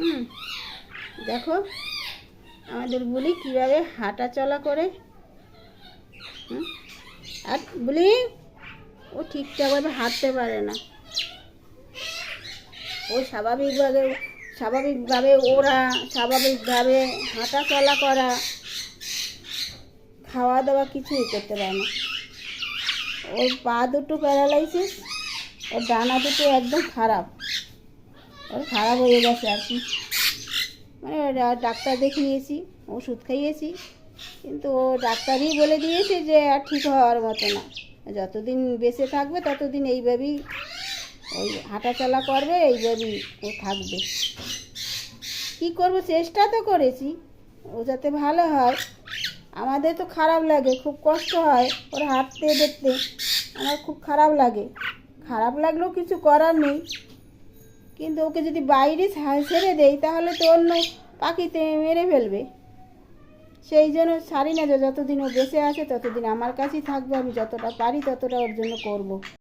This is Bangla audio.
হুম, দেখো আমাদের বুলি কীভাবে হাঁটা চলা করে। হুম, আর বুলি ও ঠিকঠাকভাবে হাঁটতে পারে না। ও স্বাভাবিকভাবে ওরা স্বাভাবিকভাবে হাঁটা চলা করা, খাওয়া দাওয়া কিছুই করতে পারে না। ওর পা দুটো প্যারালাইসিস, ওর ডানা দুটো একদম খারাপ, ওর খারাপ হয়ে গেছে আর কি। মানে ডাক্তার দেখিয়েছি, ওষুধ খাইয়েছি, কিন্তু ও ডাক্তারই বলে দিয়েছে যে আর ঠিক হওয়ার মতো না। যতদিন বেঁচে থাকবে ততদিন এইভাবেই ওই হাঁটাচলা করবে, এইভাবেই ও থাকবে। কী করবো, চেষ্টা তো করেছি ও যাতে ভালো হয়। আমাদের তো খারাপ লাগে, খুব কষ্ট হয় ওর হাঁটতে দেখতে, আমার খুব খারাপ লাগে। খারাপ লাগলেও কিছু করার নেই, কিন্তু ওকে যদি বাইরে ছেড়ে দেই তাহলে তো অন্য পাখিতে মেরে ফেলবে। সেই জন্য ছাড়ি না, যে যতদিন ও বেঁচে আছে ততদিন আমার কাছেই থাকবে। আমি যতটা পারি ততটা ওর জন্য করব।